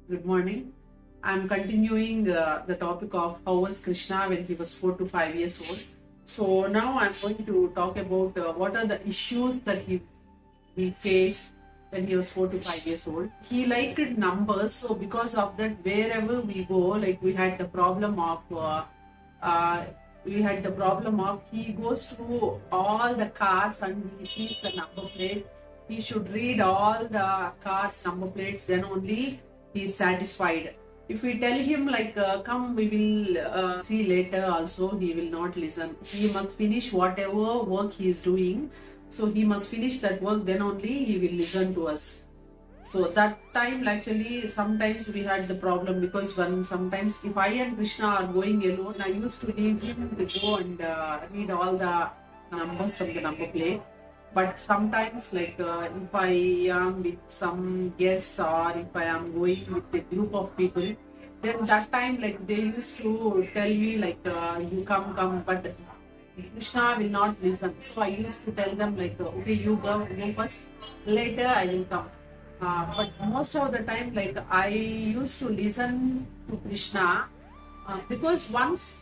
Good morning. I'm continuing the topic of how was Krishna when he was 4 to 5 years old. So now I'm going to talk about what are the issues that he faced when he was 4 to 5 years old. He liked numbers, so because of that, wherever we go, like uh, we had the problem of he goes through all the cars and he sees the number plate. He should read all the cars number plates, then only he is satisfied. If we tell him like come we will see later also, he will not listen. He must finish whatever work he is doing, so he must finish that work, then only he will listen to us. So that time actually sometimes we had the problem, because when sometimes if I and Krishna are going alone, I used to leave him to go and read all the numbers from the number plate. But sometimes if I am with some guests or if I am going with a group of people, then that time like they used to tell me like you come, but Krishna will not listen. So I used to tell them like okay, you go first, later I will come. But most of the time, like I used to listen to Krishna, because once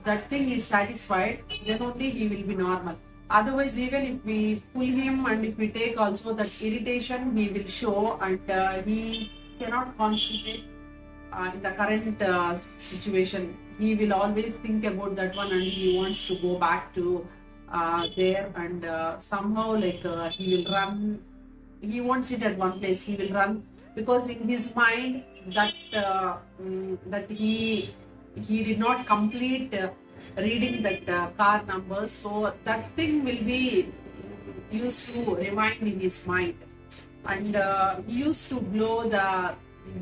that thing is satisfied, then only he will be normal. Otherwise, even if we pull him and if we take also that irritation, he will show, and he cannot concentrate in the current situation. He will always think about that one, and he wants to go back to there, and somehow he will run. He won't sit at one place. He will run, because in his mind that he did not complete reading that car number, so that thing will be used to remind in his mind. And he used to blow the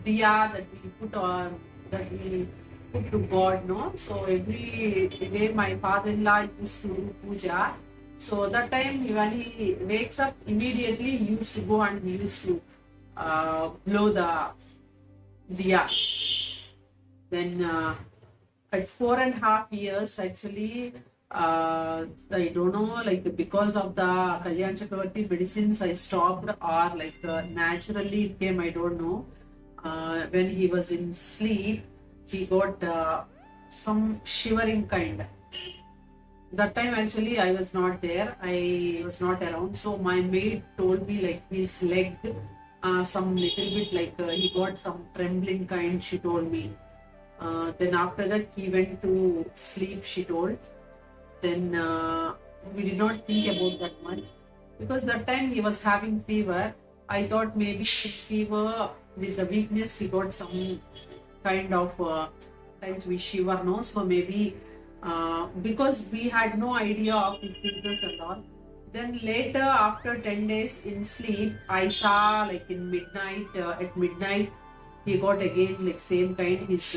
diya that we put to God, no? So every day my father-in-law used to do puja. So that time when he wakes up, immediately he used to go and he used to blow the diya. Then at 4.5 years, actually, I don't know, like because of the Kalyan Chakravarti's medicines, I stopped, or naturally it came, I don't know. When he was in sleep, he got some shivering kind. That time actually I was not there, I was not around, so my maid told me like his leg some little bit he got some trembling kind, she told me. Then after that he went to sleep, she told. Then we did not think about that much, because that time he was having fever. I thought maybe fever with the weakness he got some kind of times we shiver, no? So maybe because we had no idea of his symptoms and all. Then later, after 10 days in sleep, I saw like in midnight, at midnight, he got again like same kind, his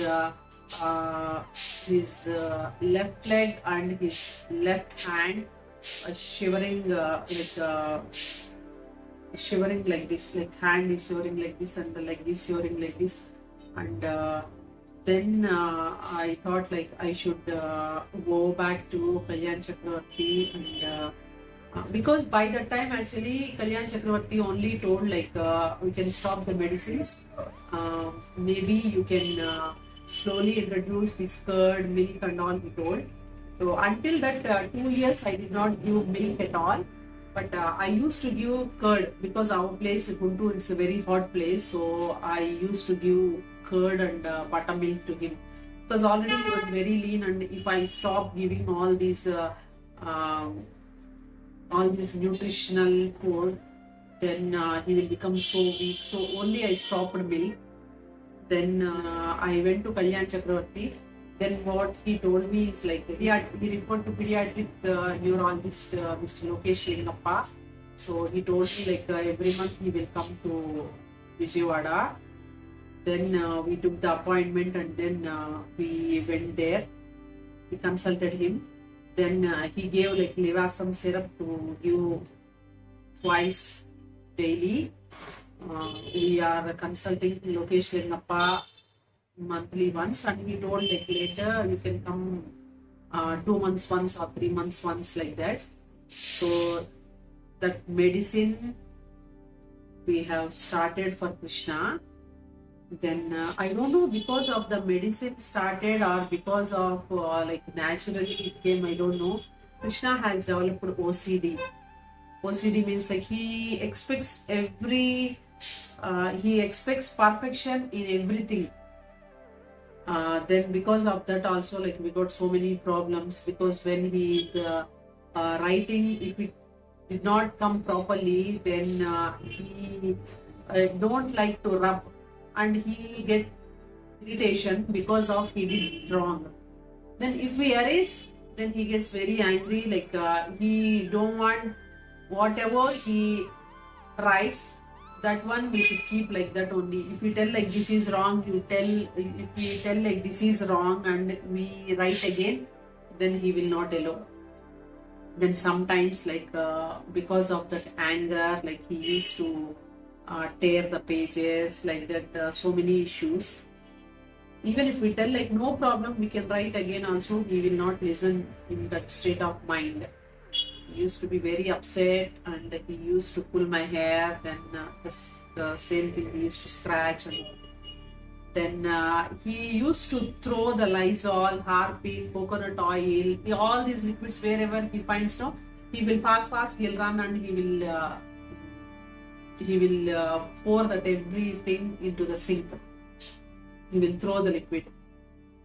left leg and his left hand shivering shivering like this, like hand is shivering like this and the leg is shivering like this. And then I thought like I should go back to Kalyan Chakravarti, and because by that time actually Kalyan Chakravarti only told like we can stop the medicines, maybe you can slowly introduce this curd, milk and all, he told. So until that 2 years I did not give milk at all, but I used to give curd, because our place Guntur, it's a very hot place, so I used to give curd and buttermilk to him, because already he was very lean, and if I stop giving all these nutritional food, then he will become so weak. So only I stopped milk. Then I went to Kalyan Chakravarti. Then what he told me is like he referred to pediatric neurologist Mr. Lokesh Lingappa. So he told me like every month he will come to Vijayawada. Then we took the appointment, and then we went there. We consulted him. Then he gave like Levasam syrup to give twice daily. We are consulting Lokesh Lingappa monthly once, and he told like later you can come 2 months once or 3 months once, like that. So that medicine we have started for Krishna. Then I don't know, because of the medicine started or because of like naturally it came, I don't know. Krishna has developed OCD. OCD means like he expects perfection in everything. Then because of that also, like we got so many problems, because when he writing, if it did not come properly, then he don't like to rub, and he get irritation because of he did wrong. Then if we erase, then he gets very angry, like he don't want whatever he writes, that one we should keep like that only. If we tell like this is wrong, if we tell like this is wrong and we write again, then he will not allow. Then sometimes like because of that anger, like he used to tear the pages like that, so many issues. Even if we tell like no problem, we can write again also, he will not listen in that state of mind. He used to be very upset, and he used to pull my hair. Then the same thing, he used to scratch, and then he used to throw the Lysol, Harpic, coconut oil, all these liquids wherever he finds. No, he will fast, he'll run, and he will pour that everything into the sink. He will throw the liquid.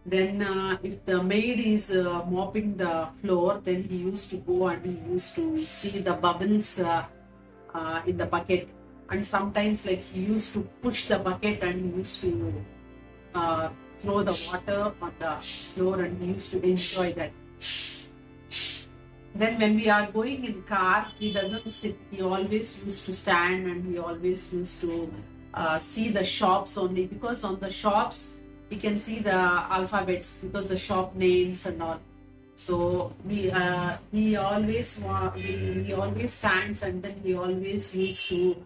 Then if the maid is mopping the floor, then he used to go and he used to see the bubbles in the bucket. And sometimes like he used to push the bucket and he used to throw the water on the floor, and he used to enjoy that. Then when we are going in car, he doesn't sit. He always used to stand, and he always used to see the shops only, because on the shops we can see the alphabets, because the shop names and all. So he always stands, and then he always used to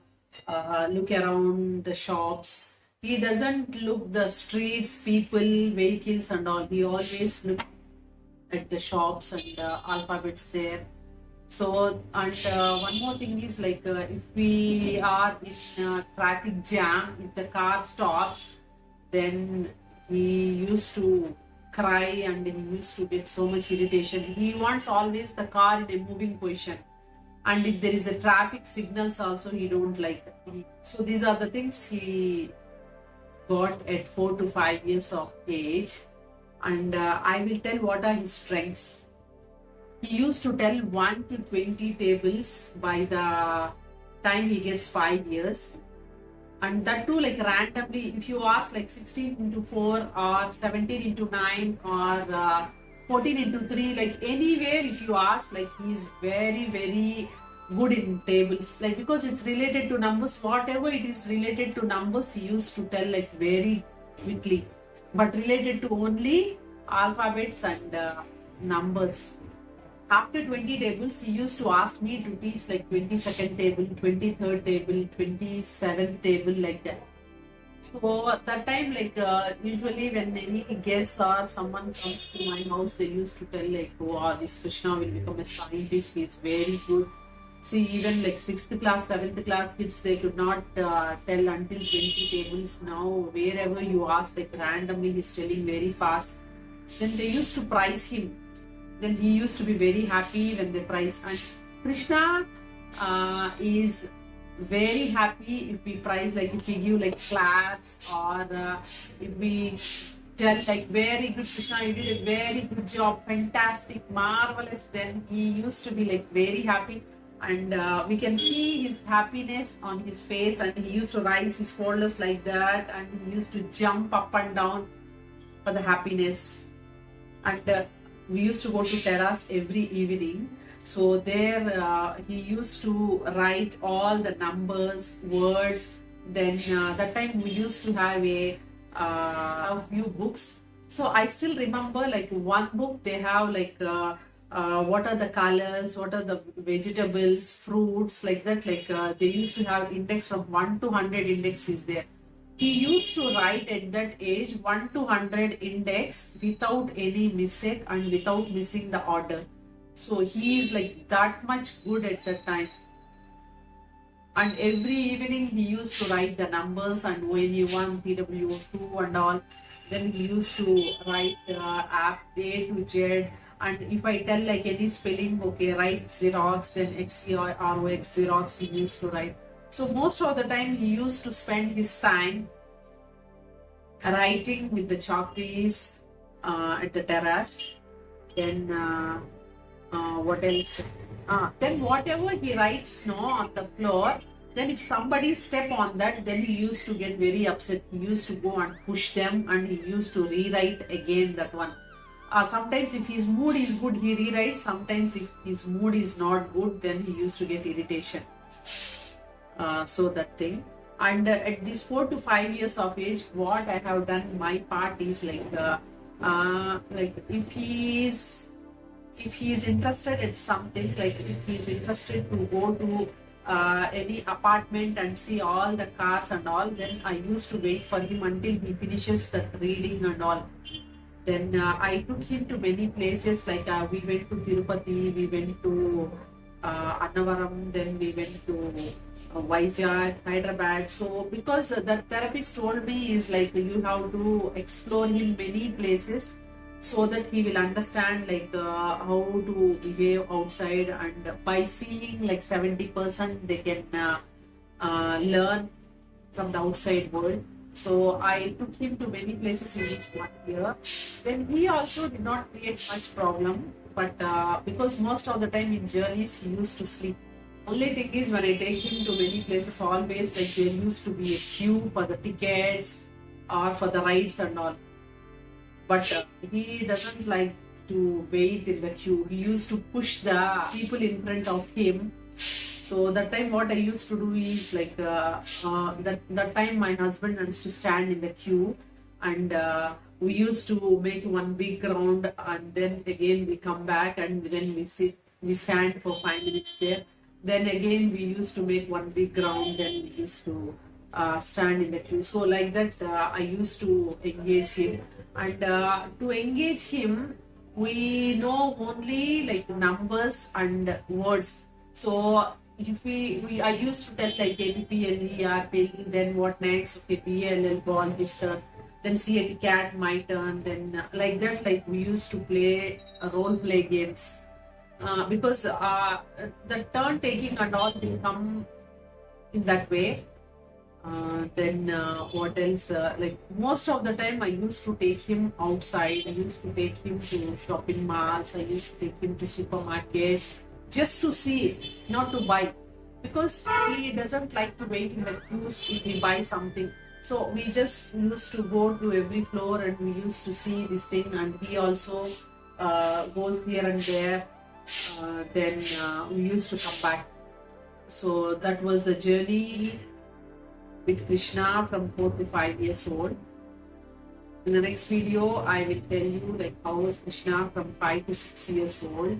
look around the shops. He doesn't look the streets, people, vehicles and all. He always look at the shops and alphabets there. So, and one more thing is like if we are in a traffic jam, if the car stops, then he used to cry and he used to get so much irritation. He wants always the car in a moving position. And if there is a traffic signals also, he don't like. So these are the things he got at 4 to 5 years of age. And I will tell what are his strengths. He used to tell 1 to 20 tables by the time he gets 5 years. And that too, like randomly, if you ask like 16 into 4 or 17 into 9 or 14 into 3, like anywhere if you ask, like he is very, very good in tables. Like because it's related to numbers, whatever it is related to numbers, he used to tell like very quickly. But related to only alphabets and numbers. After 20 tables, he used to ask me to teach like 22nd table, 23rd table, 27th table, like that. So at that time, like usually when any guest or someone comes to my house, they used to tell like, wow, this Krishna will become a scientist, he's very good. See, even like 6th class, 7th class kids, they could not tell until 20 tables. Now, wherever you ask, like randomly, he's telling very fast. Then they used to prize him. Then he used to be very happy when they prize. And Krishna is very happy if we prize, like if we give like claps, or if we tell like very good Krishna, you did a very good job, fantastic, marvelous. Then he used to be like very happy. And we can see his happiness on his face, and he used to raise his shoulders like that, and he used to jump up and down for the happiness. And we used to go to terrace every evening. So there he used to write all the numbers, words. Then that time we used to have a few books. So I still remember like one book, they have like what are the colors, what are the vegetables, fruits, like that. Like they used to have index from 1 to 100 index is there. He used to write at that age 1 to 100 index without any mistake and without missing the order. So he is like that much good at that time. And every evening he used to write the numbers and ONE1, PW2 and all. Then he used to write app A to Z. And if I tell like any spelling, okay, write Xerox, then XEROX Xerox he used to write. So most of the time he used to spend his time writing with the chalk piece at the terrace. Then what else? Then whatever he writes no on the floor, then if somebody step on that, then he used to get very upset. He used to go and push them, and he used to rewrite again that one. Sometimes if his mood is good, he rewrites. Sometimes if his mood is not good, then he used to get irritation. So that thing. And at these 4 to 5 years of age, what I have done my part is like if he is interested in something, like if he is interested to go to any apartment and see all the cars and all, then I used to wait for him until he finishes that reading and all. Then I took him to many places, like we went to Tirupati, we went to Annavaram, then we went to Vizag, Hyderabad. So because the therapist told me is like you have to explore him many places so that he will understand like how to behave outside, and by seeing like 70% they can learn from the outside world. So I took him to many places in this 1 year. Then he also did not create much problem, but because most of the time in journeys he used to sleep. Only thing is when I take him to many places, always like there used to be a queue for the tickets or for the rides and all. But he doesn't like to wait in the queue. He used to push the people in front of him. So that time what I used to do is like that time my husband used to stand in the queue, and we used to make one big round, and then again we come back and then we stand for 5 minutes there. Then again we used to make one big round, then we used to stand in the queue. So like that I used to engage him, and to engage him we know only like numbers and words. So if I used to tell like APPLER, then what next? Okay, BLL, ball, his turn. Then CAT, cat, my turn. Then like that, like we used to play role play games. Because the turn taking and all will come in that way. Then what else? Like most of the time, I used to take him outside. I used to take him to shopping malls. I used to take him to supermarkets just to see, not to buy, because he doesn't like to wait in the queues if we buy something. So we just used to go to every floor and we used to see this thing, and he also goes here and there. Then we used to come back. So that was the journey with Krishna from 4 to 5 years old. In the next video, I will tell you like how was Krishna from 5 to 6 years old.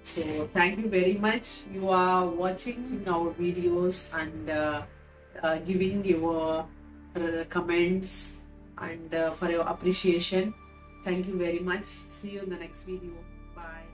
So thank you very much. You are watching our videos and giving your comments and for your appreciation. Thank you very much. See you in the next video. Bye.